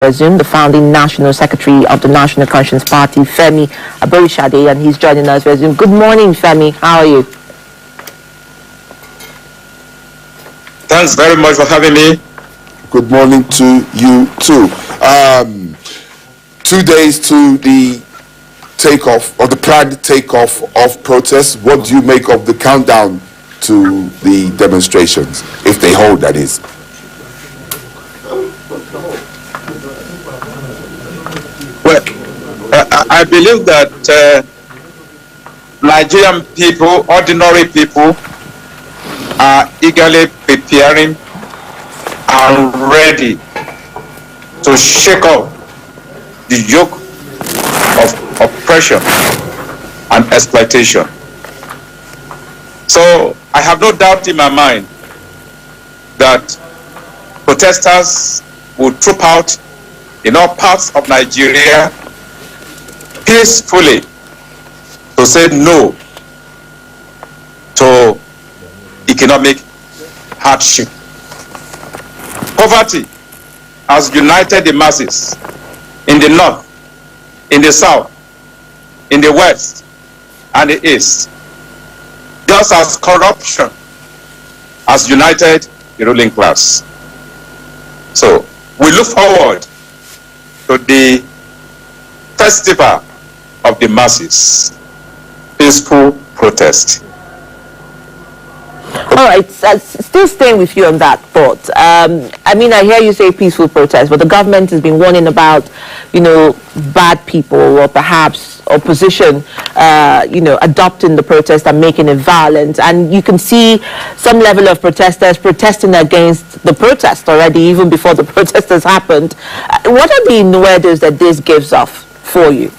the founding national secretary of the National Conscience Party, Femi Aborishade, and he's joining us via Zoom. Good morning, Femi. How are you? Thanks very much for having me. Good morning to you too. 2 days to the takeoff, or the planned takeoff of protests. What do you make of the countdown to the demonstrations, if they hold, that is? Well, I believe that Nigerian people, ordinary people, are eagerly preparing and ready to shake off the yoke of oppression and exploitation. So I have no doubt in my mind that protesters will troop out in all parts of Nigeria peacefully to say no to economic hardship. Poverty has united the masses in the north, in the south, in the west, and the east, just as corruption has united the ruling class. So we look forward to the festival of the masses, peaceful protest. All right, still staying with you on that thought. I mean, I hear you say peaceful protest, but the government has been warning about, bad people or perhaps opposition, adopting the protest and making it violent. And you can see some level of protesters protesting against the protest already, even before the protest has happened. What are the innuendos that this gives off for you?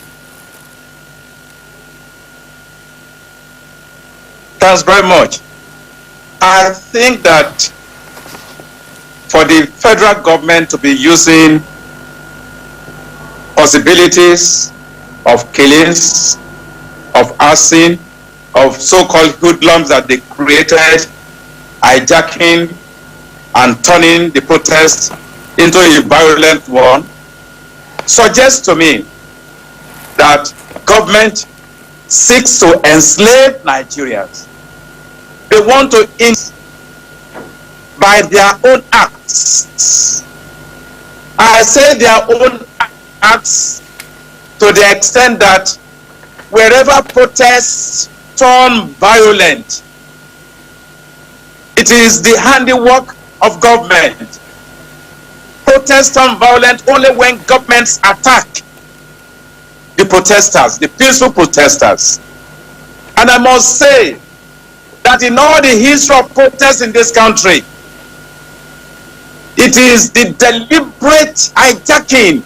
Thanks very much. I think that for the federal government to be using possibilities of killings, of arson, of so-called hoodlums that they created, hijacking and turning the protest into a violent one, suggests to me that government seeks to enslave Nigerians. They want to by their own acts. I say their own acts to the extent that wherever protests turn violent, it is the handiwork of government. Protests turn violent only when governments attack the protesters, the peaceful protesters. And I must say that in all the history of protests in this country, it is the deliberate hijacking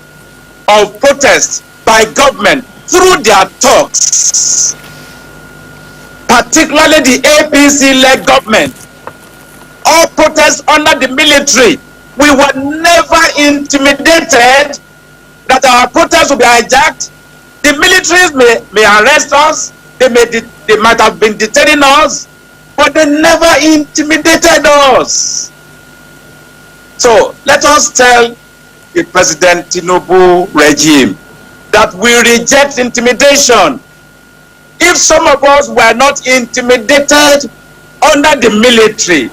of protests by government through their talks, particularly the APC-led government. All protests under the military, we were never intimidated that our protests will be hijacked. The militaries may arrest us, they might have been detaining us, but they never intimidated us. So let us tell the President Tinubu regime that we reject intimidation. If some of us were not intimidated under the military,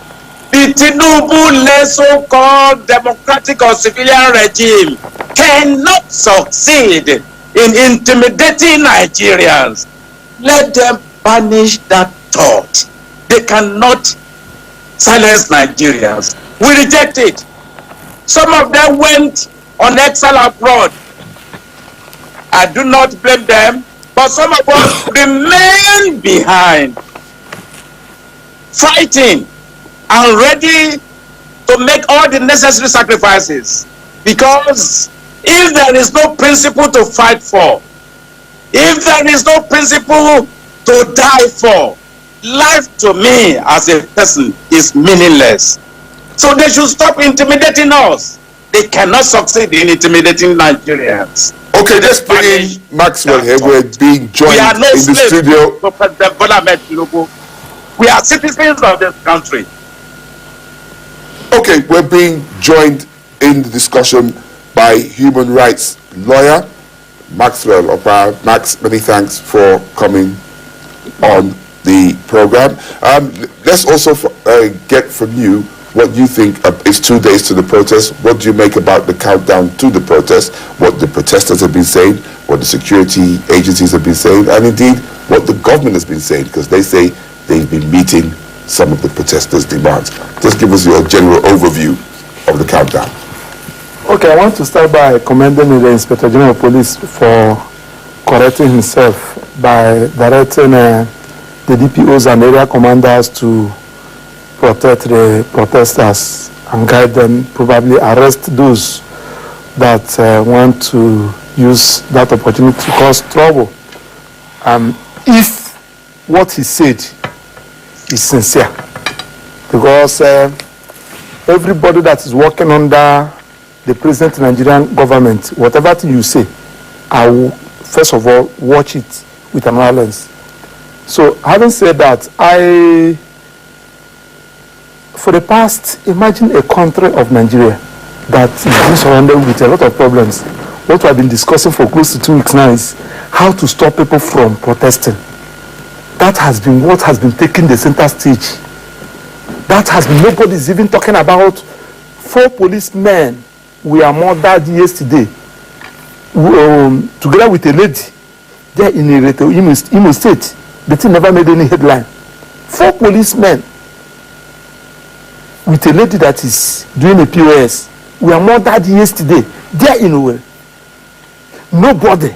the Tinubu-led so-called democratic or civilian regime cannot succeed in intimidating Nigerians. Let them banish that thought. They cannot silence Nigerians. We reject it. Some of them went on exile abroad. I do not blame them, but some of us remain behind, fighting and ready to make all the necessary sacrifices. Because if there is no principle to fight for, if there is no principle to die for, life to me as a person is meaningless. So they should stop intimidating us. They cannot succeed in intimidating Nigerians. Okay, let's bring in Maxwell here. We're being joined in the studio. President Bola Ahmed Tinubu. We are citizens of this country. Okay, we're being joined in the discussion by by human rights lawyer Maxwell Opar. Max, many thanks for coming on the program. Let's also get from you what you think is 2 days to the protest. What do you make about the countdown to the protest? What the protesters have been saying, what the security agencies have been saying, and indeed what the government has been saying, because they say they've been meeting some of the protesters' demands. Just give us your general overview of the countdown. Okay, I want to start by commending the Inspector General of Police for correcting himself by directing the DPOs and area commanders to protect the protesters and guide them, probably arrest those that want to use that opportunity to cause trouble. If what he said is sincere, because everybody that is working under the present Nigerian government, whatever thing you say, I will first of all watch it with an eye lens. So having said that, for the past, imagine a country of Nigeria that is being surrounded with a lot of problems. What we have been discussing for close to 2 weeks now is how to stop people from protesting. That has been what has been taking the center stage. That has been, nobody's even talking about 4 policemen were murdered yesterday, together with a lady there in Imo State. The thing never made any headline. 4 policemen with a lady that is doing a POS were murdered yesterday there in Owerri. Nobody,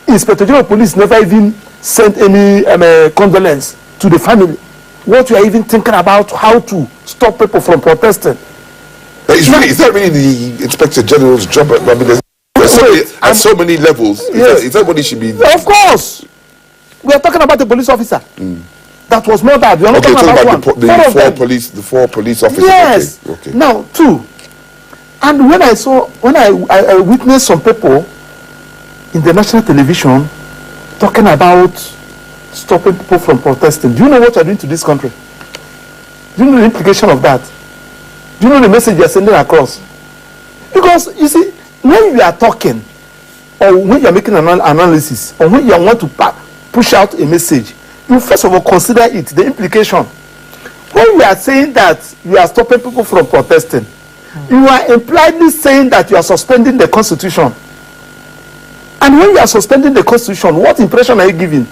Inspector General of Police never even sent any condolence to the family. What we are even thinking about how to stop people from protesting. Is that really the Inspector General's job? I mean, there's at so many levels. Yes. Is that what he should be? Of course. We are talking about the police officer that was murdered. We are not talking about one. The 4 police officers. Yes. Okay. Now, 2. And when I witnessed some people in the national television talking about stopping people from protesting, do you know what you are doing to this country? Do you know the implication of that? Do you know the message you are sending across? Because, you see, when you are talking, or when you are making an analysis, or when you want to push out a message, you first of all consider it, the implication. When you are saying that you are stopping people from protesting, you are impliedly saying that you are suspending the Constitution. And when you are suspending the Constitution, what impression are you giving?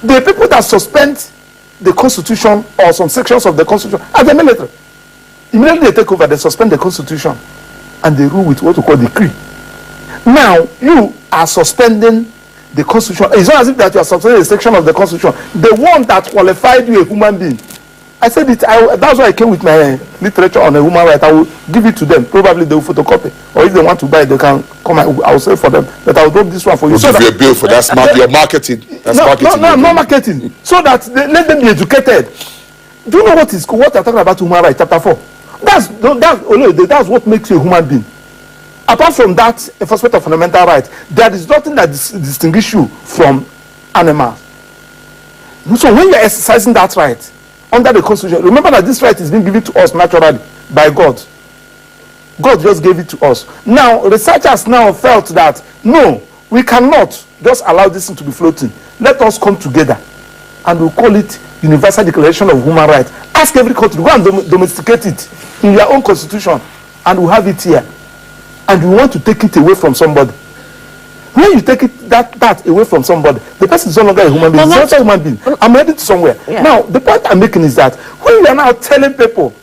The people that suspend the Constitution or some sections of the Constitution are the military. Immediately they take over, they suspend the Constitution, and they rule with what we call decree. Now, you are suspending the Constitution. It's not as if that you are suspending a section of the Constitution. The one that qualified you a human being. I said it, that's why I came with my literature on a human right. I will give it to them. Probably they will photocopy. Or if they want to buy it, they can come. I will say for them that I will drop this one for you. We'll give you a bill for that. Your marketing. That's marketing. No, not marketing. So that let them be educated. Do you know what they're talking about human rights, chapter 4? That's what makes you a human being. Apart from that enforcement of fundamental rights, there is nothing that distinguishes you from animals. So when you are exercising that right under the Constitution, remember that this right is being given to us naturally by God. God just gave it to us. Now, researchers now felt that, no, we cannot just allow this thing to be floating. Let us come together and we'll call it Universal Declaration of Human Rights. Ask every country, go and domesticate it in your own constitution, and we'll have it here. And we want to take it away from somebody. When you take that away from somebody, the person is no longer a human being. He's not a human being. I'm heading to somewhere. Yeah. Now, the point I'm making is that when you are now telling people,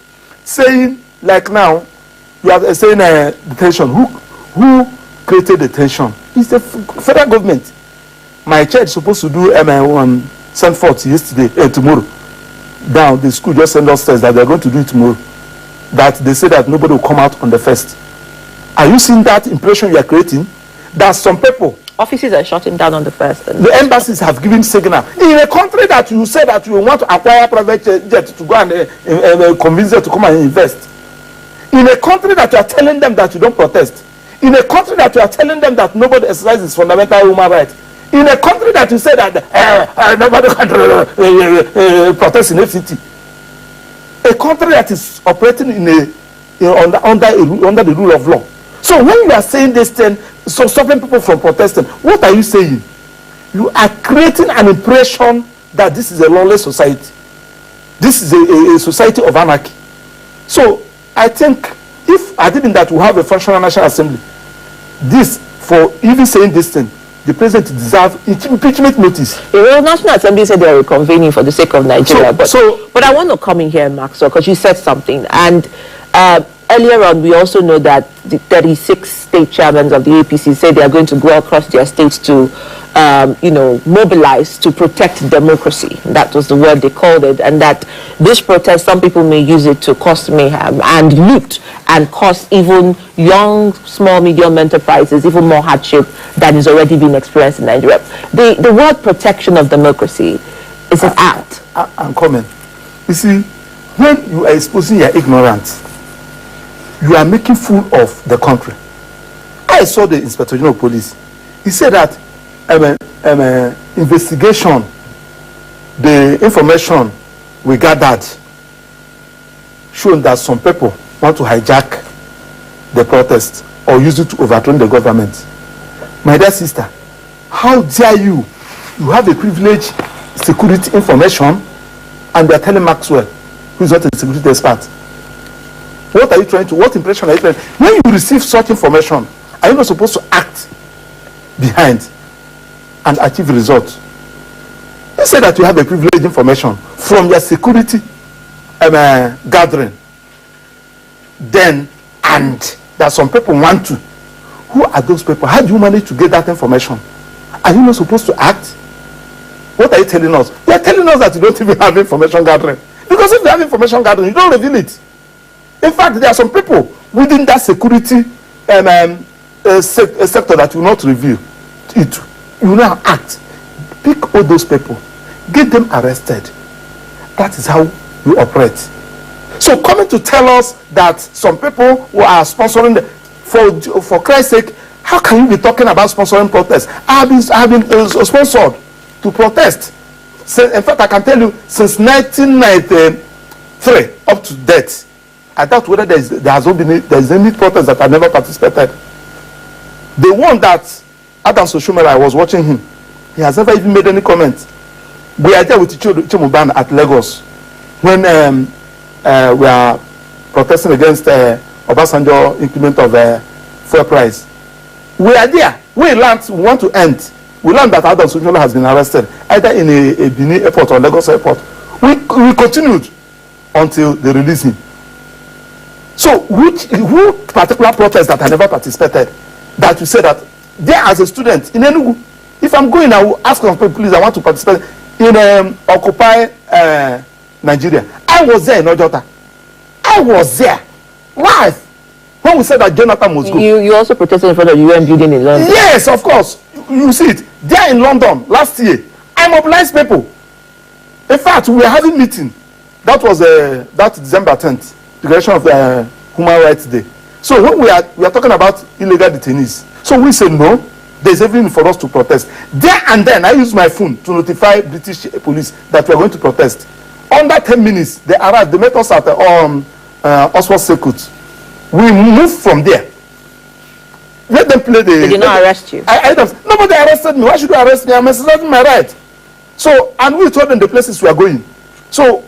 saying, like now, you are saying detention. Who created detention? It's the federal government. My church is supposed to do send forth tomorrow. Now, the school just sent us that they're going to do it tomorrow. That they say that nobody will come out on the 1st. Are you seeing that impression you are creating? That some people, Offices are shutting down on the 1st. the embassies have given signal. In a country that you say that you want to acquire private jet to go and convince them to come and invest. In a country that you are telling them that you don't protest. In a country that you are telling them that nobody exercises fundamental human rights. In a country that you say that nobody can protest in FCT. A country that is operating under the rule of law. So when you are saying this thing, so stopping people from protesting, what are you saying? You are creating an impression that this is a lawless society. This is a society of anarchy. So I think if I didn't that we have a functional National Assembly, this, for even saying this thing, the president deserves impeachment notice. The National Assembly said they were reconvening for the sake of Nigeria. But I want to come in here, Maxwell, because you said something. And earlier on, we also know that the 36 state chairmen of the APC said they are going to go across their states to, mobilize to protect democracy. That was the word they called it. And that this protest, some people may use it to cause mayhem and loot and cause even young, small, medium enterprises even more hardship than is already being experienced in Nigeria. The word protection of democracy is an act. I'm coming. You see, when you are exposing your ignorance, you are making fool of the country. I saw the Inspector General of Police. He said that investigation, the information we gathered showing that some people want to hijack the protest or use it to overturn the government. My dear sister, how dare you? You have a privileged security information and they are telling Maxwell, who is not a security expert. What are you trying to, what impression are you trying? When you receive such information, are you not supposed to act behind and achieve results? You say that you have a privileged information from your security gathering, then, and that some people want to. Who are those people? How do you manage to get that information? Are you not supposed to act? What are you telling us? You are telling us that you don't even have information gathering. Because if you have information gathering, you don't reveal it. In fact, there are some people within that security sector that will not reveal it. You will now act. Pick all those people, get them arrested. That is how you operate. So coming to tell us that some people who are sponsoring, for Christ's sake, how can you be talking about sponsoring protests? I have been sponsored to protest. So, in fact, I can tell you, since 1993 up to date, I doubt whether there is any protest that I never participated. The one that Adams Oshomere, I was watching him, he has never even made any comment. We are there with Chimuban at Lagos when we are protesting against Obasanjo increment of fuel price. We are there. We want to end. We learned that Adams Oshomere has been arrested either in a Benin airport or Lagos airport. We continued until they released him. So, who particular protest that I never participated, that you say that there as a student in Enugu, if I'm going, I will ask some people, please, I want to participate in Occupy Nigeria. I was there in Ojota. I was there live when we said that Jonathan must go. You also protested in front of the UN building in London. Yes, of course. You see it there in London last year. I mobilized people. In fact, we were having meeting. That was that December 10th. Declaration of Human Rights Day. So when we are talking about illegal detainees, so we say no, there's everything for us to protest. There and then I used my phone to notify British police that we are going to protest. Under 10 minutes, they arrived. They met us at Oxford Circuit. We moved from there. Let them play the. They did not arrest you. Nobody arrested me. Why should you arrest me? I'm exercising my right. So, and we told them the places we are going. So,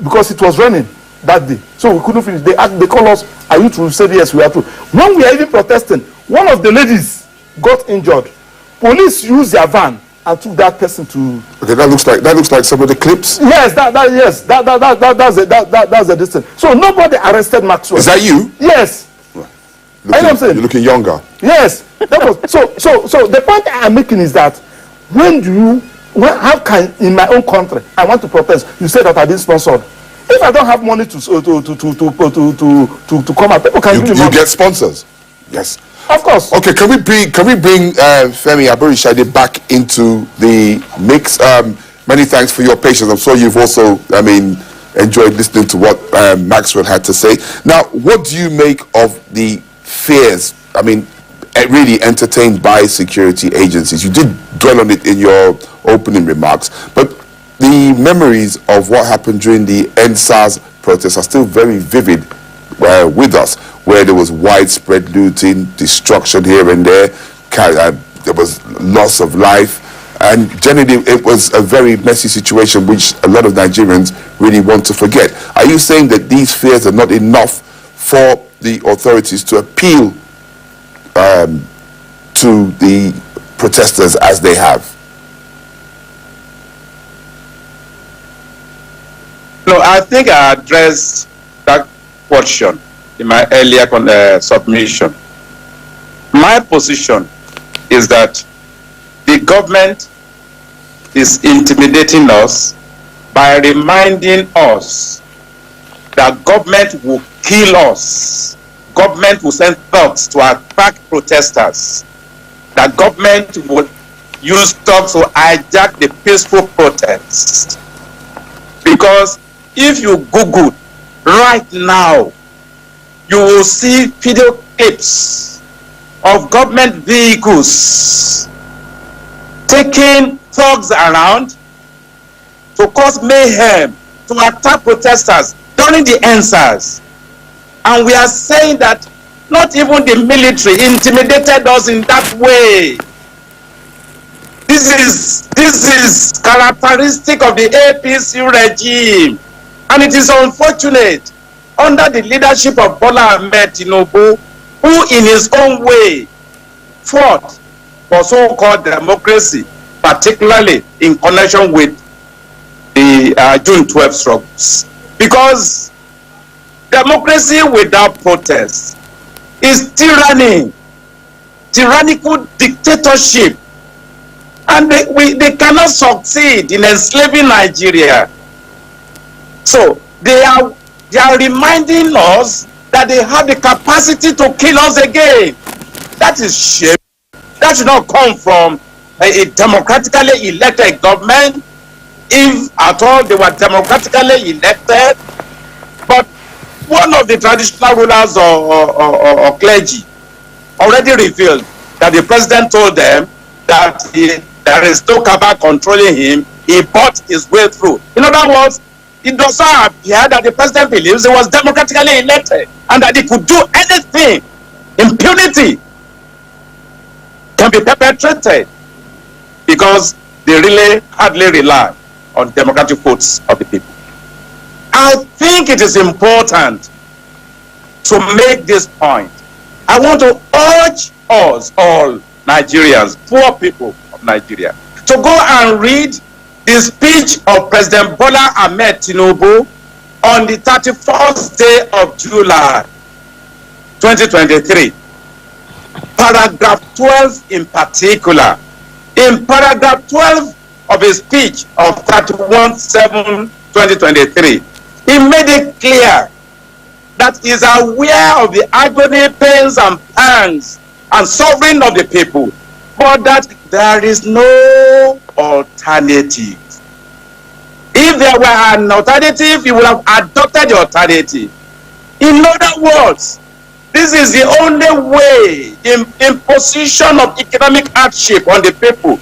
because it was raining that day, so we couldn't finish. They called us. Are you true? We said yes, we are true. When we are even protesting, one of the ladies got injured. Police used their van and took that person to. Okay, that looks like some of the clips. Yes, that's the distance. So nobody arrested Maxwell. Is that you? Yes. I know what I'm saying. You're looking younger. Yes, that was so. The point I'm making is that how can in my own country I want to protest? You say that I've been sponsored. If I don't have money to come out, people can give me money. You get sponsors. Yes. Of course. Okay, can we bring Femi Aborisade back into the mix? Many thanks for your patience. I'm sure you've also, enjoyed listening to what Maxwell had to say. Now, what do you make of the fears, really entertained by security agencies? You did dwell on it in your opening remarks, but the memories of what happened during the EndSARS protests are still very vivid with us. where there was widespread looting, destruction here and there. There was loss of life. And generally, it was a very messy situation, which a lot of Nigerians really want to forget. Are you saying that these fears are not enough for the authorities to appeal to the protesters as they have? No, I think I addressed that question in my earlier submission. My position is that the government is intimidating us by reminding us that government will kill us. Government will send thugs to attack protesters. That government will use thugs to hijack the peaceful protests. Because if you Google right now, you will see video clips of government vehicles taking thugs around to cause mayhem, to attack protesters during the EndSARS. And we are saying that not even the military intimidated us in that way. This is characteristic of the APC regime. And it is unfortunate, under the leadership of Bola Ahmed Tinubu, who in his own way fought for so-called democracy, particularly in connection with the June 12 struggles. Because democracy without protest is tyranny, tyrannical dictatorship. And they cannot succeed in enslaving Nigeria. So they are reminding us that they have the capacity to kill us again. That is shame. That should not come from a democratically elected government, if at all they were democratically elected. But one of the traditional rulers or clergy already revealed that the president told them that there is no cabal controlling him. He bought his way through. In other words, it does not appear that the president believes he was democratically elected and that he could do anything. Impunity can be perpetrated because they really hardly rely on democratic votes of the people. I think it is important to make this point. I want to urge us all Nigerians, poor people of Nigeria, to go and read the speech of President Bola Ahmed Tinubu on the 31st day of July 2023. Paragraph 12 in particular. In paragraph 12 of his speech of 31/7/2023, he made it clear that he is aware of the agony, pains, and pangs and suffering of the people, but that there is no alternative. If there were an alternative, he would have adopted the alternative. In other words, this is the only way, imposition of economic hardship on the people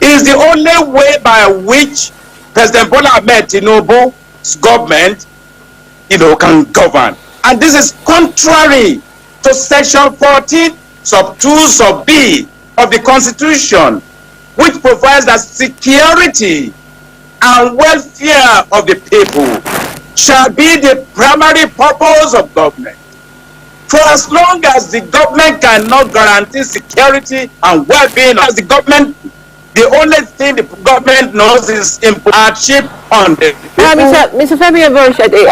is the only way by which President Bola Ahmed Tinubu's government, can govern. And this is contrary to Section 14, Sub 2, Sub B of the Constitution, which provides that security and welfare of the people shall be the primary purpose of government. For as long as the government cannot guarantee security and well-being, as the government, the only thing the government knows is hardship on the people. Mr. Femi Aborishade,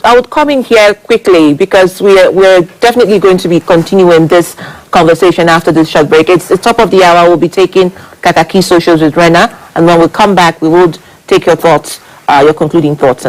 I would come in here quickly because we're definitely going to be continuing this conversation after this short break. It's the top of the hour. We'll be taking Kakaki Socials with Rena, and when we come back, we will take your thoughts, your concluding thoughts.